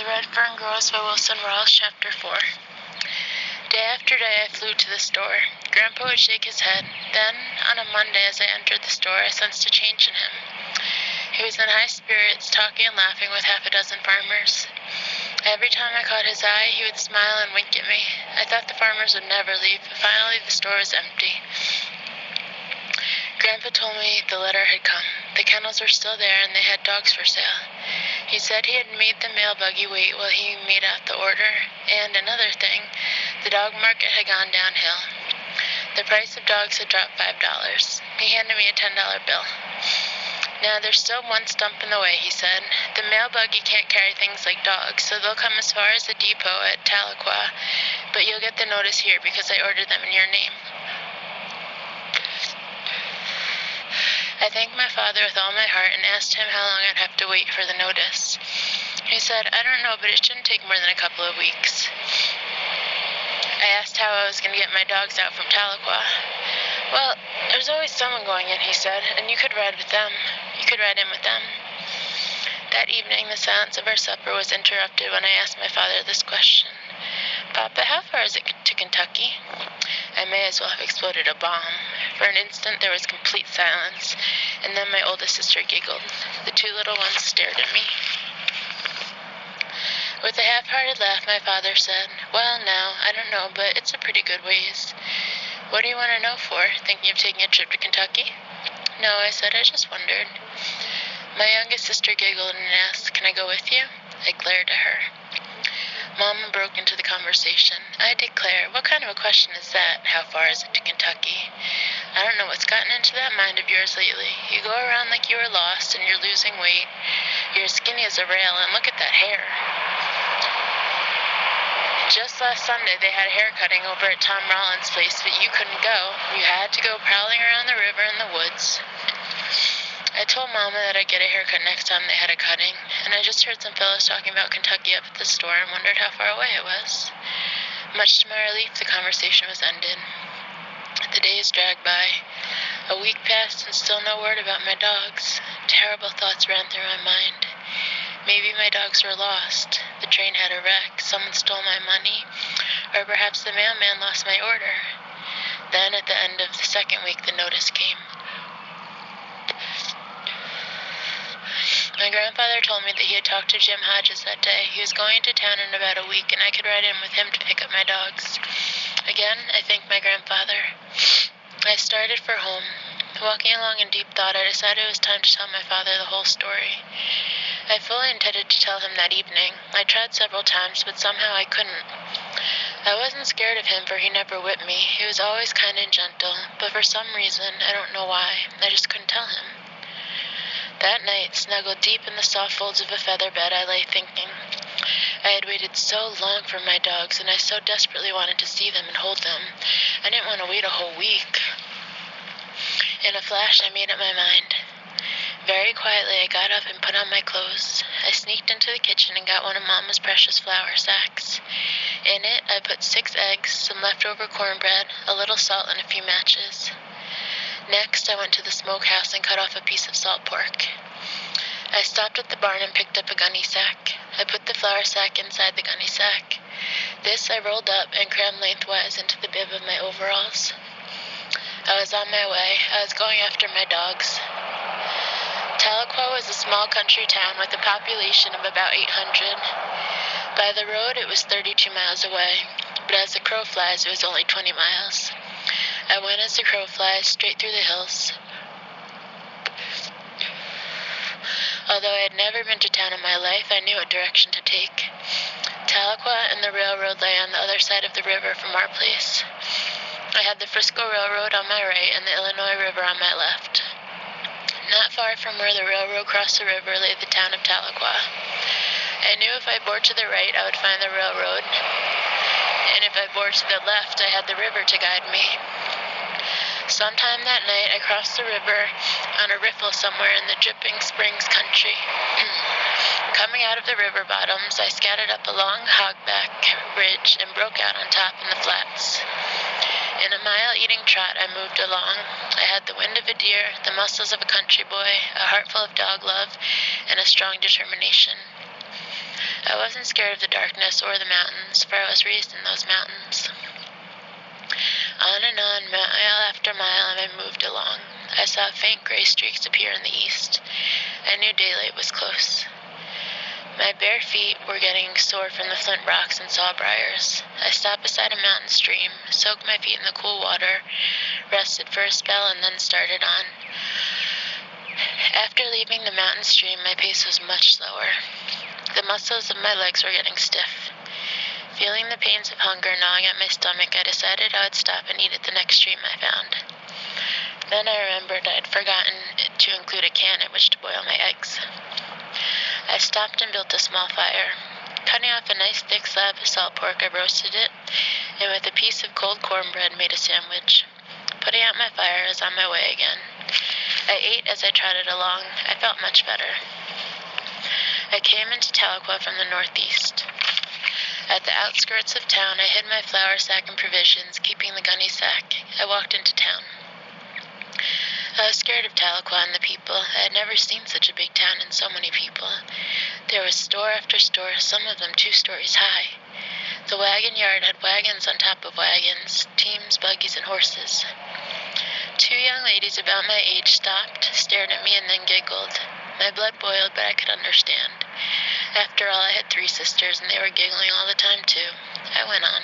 The Red Fern Grows by Wilson Rawls, Chapter 4. Day after day I flew to the store. Grandpa would shake his head. Then, on a Monday, as I entered the store, I sensed a change in him. He was in high spirits, talking and laughing with half a dozen farmers. Every time I caught his eye, he would smile and wink at me. I thought the farmers would never leave, but finally the store was empty. Grandpa told me the letter had come. The kennels were still there, and they had dogs for sale. He said he had made the mail buggy wait while he made out the order, and another thing, the dog market had gone downhill. The price of dogs had dropped $5. He handed me a $10 bill. Now, there's still one stump in the way, he said. The mail buggy can't carry things like dogs, so they'll come as far as the depot at Tahlequah, but you'll get the notice here because I ordered them in your name. I thanked my father with all my heart and asked him how long I'd have to wait for the notice. He said, I don't know, but it shouldn't take more than a couple of weeks. I asked how I was going to get my dogs out from Tahlequah. Well, there's always someone going in, he said, and you could ride with them. You could ride in with them. That evening, the silence of our supper was interrupted when I asked my father this question. Papa, how far is it to Kentucky? I may as well have exploded a bomb. For an instant, there was complete silence, and then my oldest sister giggled. The two little ones stared at me. With a half-hearted laugh, my father said, Well, now, I don't know, but it's a pretty good ways. What do you want to know for? Thinking of taking a trip to Kentucky? No, I said, I just wondered. My youngest sister giggled and asked, Can I go with you? I glared at her. Mama broke into the conversation. I declare, what kind of a question is that? How far is it to Kentucky? I don't know what's gotten into that mind of yours lately. You go around like you were lost and you're losing weight. You're as skinny as a rail, and look at that hair. Just last Sunday, they had hair cutting over at Tom Rollins' place, but you couldn't go. You had to go prowling around the river and the woods. I told Mama that I'd get a haircut next time they had a cutting, and I just heard some fellows talking about Kentucky up at the store and wondered how far away it was. Much to my relief, the conversation was ended. The days dragged by. A week passed and still no word about my dogs. Terrible thoughts ran through my mind. Maybe my dogs were lost. The train had a wreck, someone stole my money, or perhaps the mailman lost my order. Then, at the end of the second week, the notice came. My grandfather told me that he had talked to Jim Hodges that day. He was going to town in about a week, and I could ride in with him to pick up my dogs. Again, I thanked my grandfather. I started for home. Walking along in deep thought, I decided it was time to tell my father the whole story. I fully intended to tell him that evening. I tried several times, but somehow I couldn't. I wasn't scared of him, for he never whipped me. He was always kind and gentle, but for some reason, I don't know why, I just couldn't tell him. That night, snuggled deep in the soft folds of a feather bed, I lay thinking. I had waited so long for my dogs, and I so desperately wanted to see them and hold them. I didn't want to wait a whole week. In a flash, I made up my mind. Very quietly, I got up and put on my clothes. I sneaked into the kitchen and got one of Mama's precious flour sacks. In it, I put 6 eggs, some leftover cornbread, a little salt, and a few matches. Next, I went to the smokehouse and cut off a piece of salt pork. I stopped at the barn and picked up a gunny sack. I put the flour sack inside the gunny sack. This I rolled up and crammed lengthwise into the bib of my overalls. I was on my way. I was going after my dogs. Tahlequah was a small country town with a population of about 800. By the road, it was 32 miles away, but as the crow flies, it was only 20 miles. I went as the crow flies, straight through the hills. Although I had never been to town in my life, I knew what direction to take. Tahlequah and the railroad lay on the other side of the river from our place. I had the Frisco Railroad on my right and the Illinois River on my left. Not far from where the railroad crossed the river lay the town of Tahlequah. I knew if I bore to the right, I would find the railroad, and if I bore to the left, I had the river to guide me. Sometime that night, I crossed the river on a riffle somewhere in the Dripping Springs country. Coming out of the river bottoms, I scattered up a long hogback ridge and broke out on top in the flats. In a mile-eating trot, I moved along. I had the wind of a deer, the muscles of a country boy, a heart full of dog love, and a strong determination. I wasn't scared of the darkness or the mountains, for I was raised in those mountains. On and on, mile after mile, I moved along. I saw faint gray streaks appear in the east. I knew daylight was close. My bare feet were getting sore from the flint rocks and sawbriars. I stopped beside a mountain stream, soaked my feet in the cool water, rested for a spell, and then started on. After leaving the mountain stream, my pace was much slower. The muscles of my legs were getting stiff. Feeling the pains of hunger gnawing at my stomach, I decided I would stop and eat at the next stream I found. Then I remembered I had forgotten to include a can at which to boil my eggs. I stopped and built a small fire. Cutting off a nice thick slab of salt pork, I roasted it, and with a piece of cold cornbread made a sandwich. Putting out my fire, I was on my way again. I ate as I trotted along. I felt much better. I came into Tahlequah from the northeast. At the outskirts of town, I hid my flour sack and provisions, keeping the gunny sack. I walked into town. I was scared of Tahlequah and the people. I had never seen such a big town and so many people. There was store after store, some of them 2 stories high. The wagon yard had wagons on top of wagons, teams, buggies, and horses. 2 young ladies about my age stopped, stared at me, and then giggled. My blood boiled, but I could understand. After all, I had 3 sisters, and they were giggling all the time, too. I went on.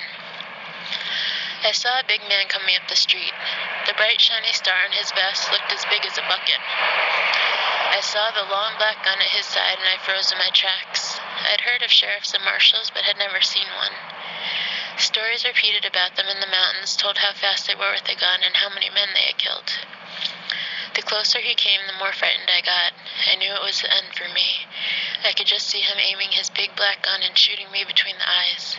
I saw a big man coming up the street. The bright, shiny star on his vest looked as big as a bucket. I saw the long black gun at his side, and I froze in my tracks. I'd heard of sheriffs and marshals, but had never seen one. Stories repeated about them in the mountains told how fast they were with a gun and how many men they had killed. The closer he came, the more frightened I got. I knew it was the end for me. I could just see him aiming his big black gun and shooting me between the eyes.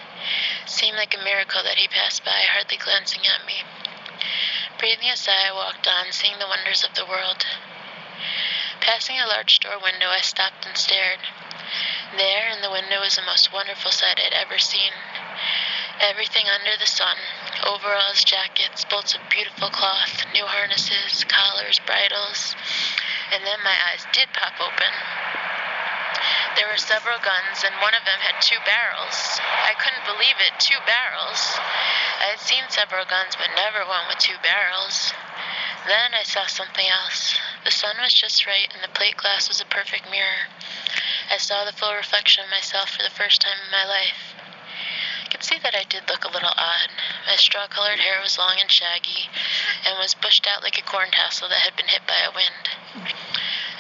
It seemed like a miracle that he passed by, hardly glancing at me. Breathing a sigh, I walked on, seeing the wonders of the world. Passing a large store window, I stopped and stared. There, in the window, was the most wonderful sight I'd ever seen. Everything under the sun, overalls, jackets, bolts of beautiful cloth, new harnesses, collars, bridles, and then my eyes did pop open. There were several guns, and one of them had 2 barrels. I couldn't believe it, 2 barrels. I had seen several guns, but never one with 2 barrels. Then I saw something else. The sun was just right, and the plate glass was a perfect mirror. I saw the full reflection of myself for the first time in my life. I could see that I did look a little odd. My straw-colored hair was long and shaggy, and was bushed out like a corn tassel that had been hit by a wind.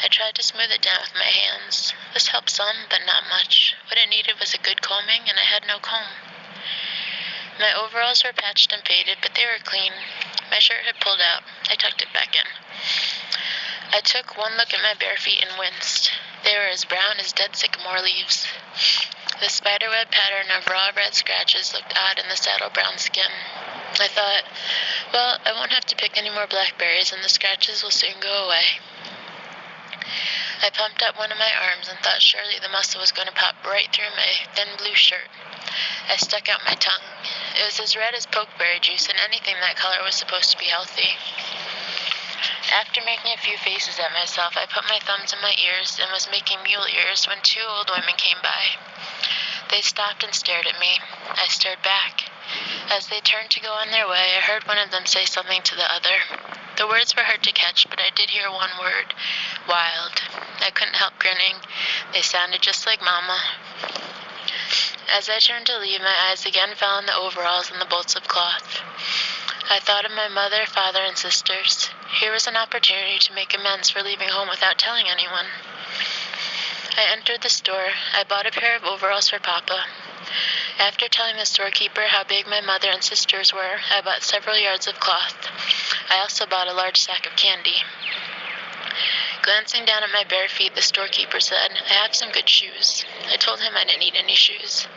I tried to smooth it down with my hands. This helped some, but not much. What it needed was a good combing, and I had no comb. My overalls were patched and faded, but they were clean. My shirt had pulled out. I tucked it back in. I took one look at my bare feet and winced. They were as brown as dead sycamore leaves. The spiderweb pattern of raw red scratches looked odd in the saddle brown skin. I thought, well, I won't have to pick any more blackberries, and the scratches will soon go away. I pumped up one of my arms and thought surely the muscle was going to pop right through my thin blue shirt. I stuck out my tongue. It was as red as pokeberry juice, and anything that color was supposed to be healthy. After making a few faces at myself, I put my thumbs in my ears and was making mule ears when 2 old women came by. They stopped and stared at me. I stared back. As they turned to go on their way, I heard one of them say something to the other. The words were hard to catch, but I did hear one word, wild. I couldn't help grinning. They sounded just like Mama. As I turned to leave, my eyes again fell on the overalls and the bolts of cloth. I thought of my mother, father, and sisters. Here was an opportunity to make amends for leaving home without telling anyone. I entered the store. I bought a pair of overalls for Papa. After telling the storekeeper how big my mother and sisters were, I bought several yards of cloth. I also bought a large sack of candy. Glancing down at my bare feet, the storekeeper said, I have some good shoes. I told him I didn't need any shoes.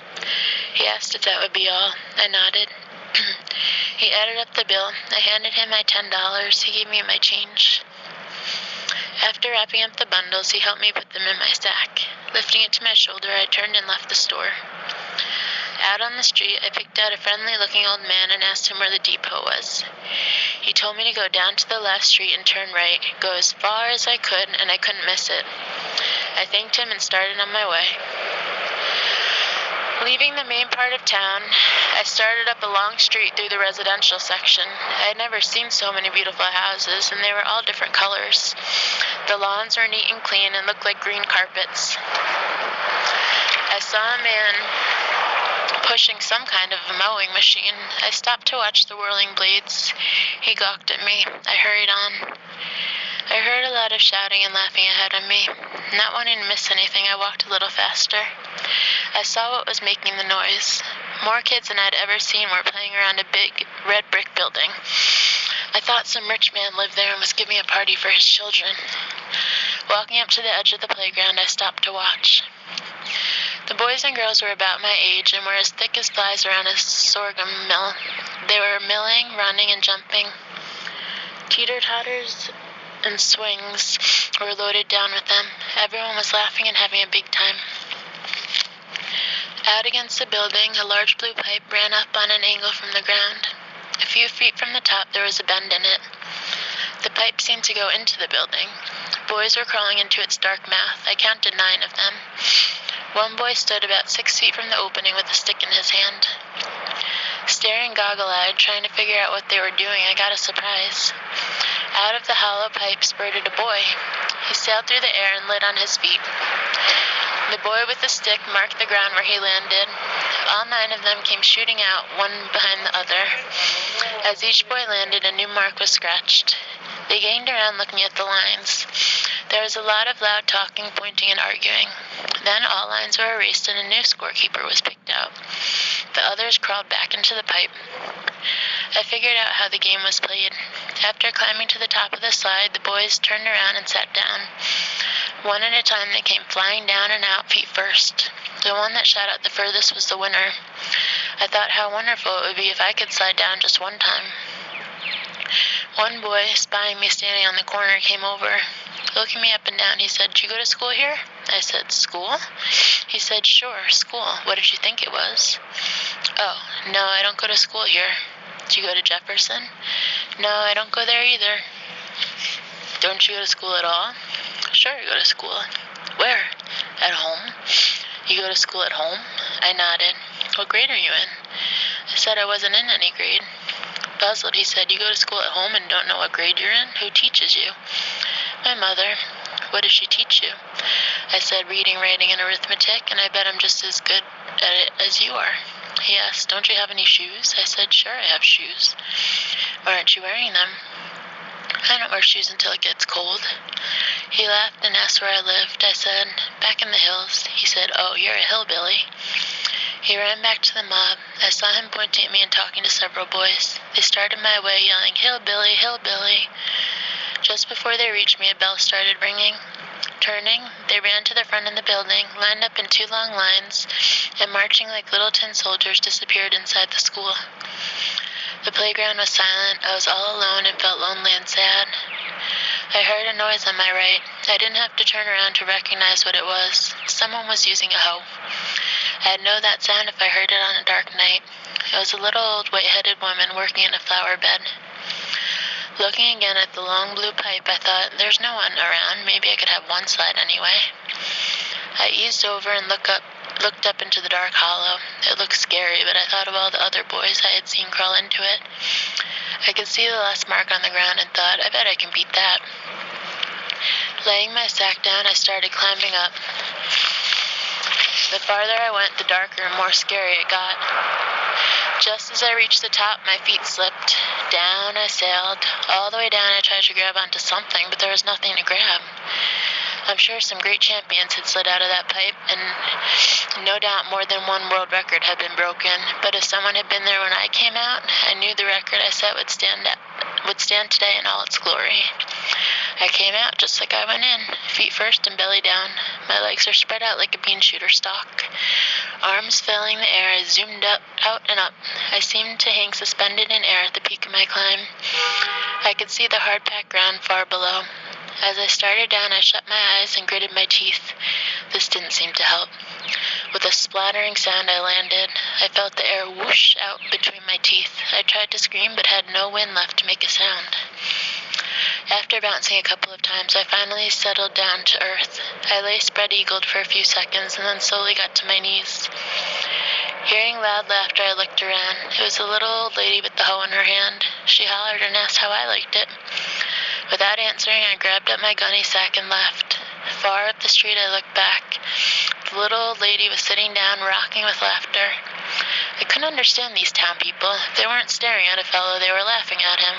He asked if that would be all. I nodded. He added up the bill. I handed him my $10. He gave me my change. After wrapping up the bundles, he helped me put them in my sack. Lifting it to my shoulder, I turned and left the store. Out on the street, I picked out a friendly-looking old man and asked him where the depot was. He told me to go down to the last street and turn right, go as far as I could, and I couldn't miss it. I thanked him and started on my way. Leaving the main part of town, I started up a long street through the residential section. I had never seen so many beautiful houses, and they were all different colors. The lawns were neat and clean and looked like green carpets. I saw a man pushing some kind of a mowing machine. I stopped to watch the whirling blades. He gawked at me. I hurried on. I heard a lot of shouting and laughing ahead of me. Not wanting to miss anything, I walked a little faster. I saw what was making the noise. More kids than I'd ever seen were playing around a big red brick building. I thought some rich man lived there and was giving a party for his children. Walking up to the edge of the playground, I stopped to watch. The boys and girls were about my age and were as thick as flies around a sorghum mill. They were milling, running, and jumping. Teeter-totters and swings were loaded down with them. Everyone was laughing and having a big time. Out against the building, a large blue pipe ran up on an angle from the ground. A few feet from the top, there was a bend in it. The pipe seemed to go into the building. Boys were crawling into its dark mouth. I counted 9 of them. One boy stood about 6 feet from the opening with a stick in his hand. Staring goggle-eyed, trying to figure out what they were doing, I got a surprise. Out of the hollow pipe spurted a boy. He sailed through the air and lit on his feet. The boy with the stick marked the ground where he landed. All 9 of them came shooting out, one behind the other. As each boy landed, a new mark was scratched. They ganged around looking at the lines. There was a lot of loud talking, pointing, and arguing. Then all lines were erased and a new scorekeeper was picked out. The others crawled back into the pipe. I figured out how the game was played. After climbing to the top of the slide, the boys turned around and sat down. One at a time, they came flying down and out feet first. The one that shot out the furthest was the winner. I thought how wonderful it would be if I could slide down just one time. One boy, spying me standing on the corner, came over. Looking me up and down, he said, "Did you go to school here?" I said, "School?" He said, "Sure, school. What did you think it was?" "Oh, no, I don't go to school here." "Do you go to Jefferson?" "No, I don't go there either." "Don't you go to school at all?" "Sure, I go to school." "Where?" "At home." "You go to school at home?" I nodded. "What grade are you in?" I said I wasn't in any grade. Puzzled, he said, "You go to school at home and don't know what grade you're in? Who teaches you?" "My mother." "What does she teach you?" I said, "Reading, writing, and arithmetic, and I bet I'm just as good at it as you are." He asked, "Don't you have any shoes?" I said, "Sure, I have shoes." "Why aren't you wearing them?" "I don't wear shoes until it gets cold." He laughed and asked where I lived. I said, "Back in the hills." He said, "Oh, you're a hillbilly." He ran back to the mob. I saw him pointing at me and talking to several boys. They started my way, yelling, "Hillbilly, hillbilly." Just before they reached me, a bell started ringing. Turning, they ran to the front of the building, lined up in 2 long lines, and marching like little tin soldiers disappeared inside the school. The playground was silent. I was all alone and felt lonely and sad. I heard a noise on my right. I didn't have to turn around to recognize what it was. Someone was using a hoe. I'd know that sound if I heard it on a dark night. It was a little old white-headed woman working in a flower bed. Looking again at the long blue pipe, I thought, there's no one around. Maybe I could have one slide anyway. I eased over and looked up into the dark hollow. It looked scary, but I thought of all the other boys I had seen crawl into it. I could see the last mark on the ground and thought, I bet I can beat that. Laying my sack down, I started climbing up. The farther I went, the darker and more scary it got. Just as I reached the top, my feet slipped. Down I sailed. All the way down, I tried to grab onto something, but there was nothing to grab. I'm sure some great champions had slid out of that pipe, and no doubt more than one world record had been broken. But if someone had been there when I came out, I knew the record I set would stand today in all its glory. I came out just like I went in, feet first and belly down. My legs are spread out like a bean shooter stalk. Arms filling the air, I zoomed up, out and up. I seemed to hang suspended in air at the peak of my climb. I could see the hard-packed ground far below. As I started down, I shut my eyes and gritted my teeth. This didn't seem to help. With a splattering sound, I landed. I felt the air whoosh out between my teeth. I tried to scream, but had no wind left to make a sound. After bouncing a couple of times, I finally settled down to earth. I lay spread-eagled for a few seconds and then slowly got to my knees. Hearing loud laughter, I looked around. It was a little old lady with the hoe in her hand. She hollered and asked how I liked it. Without answering, I grabbed up my gunny sack and left. Far up the street, I looked back. The little old lady was sitting down, rocking with laughter. I couldn't understand these town people. They weren't staring at a fellow, they were laughing at him.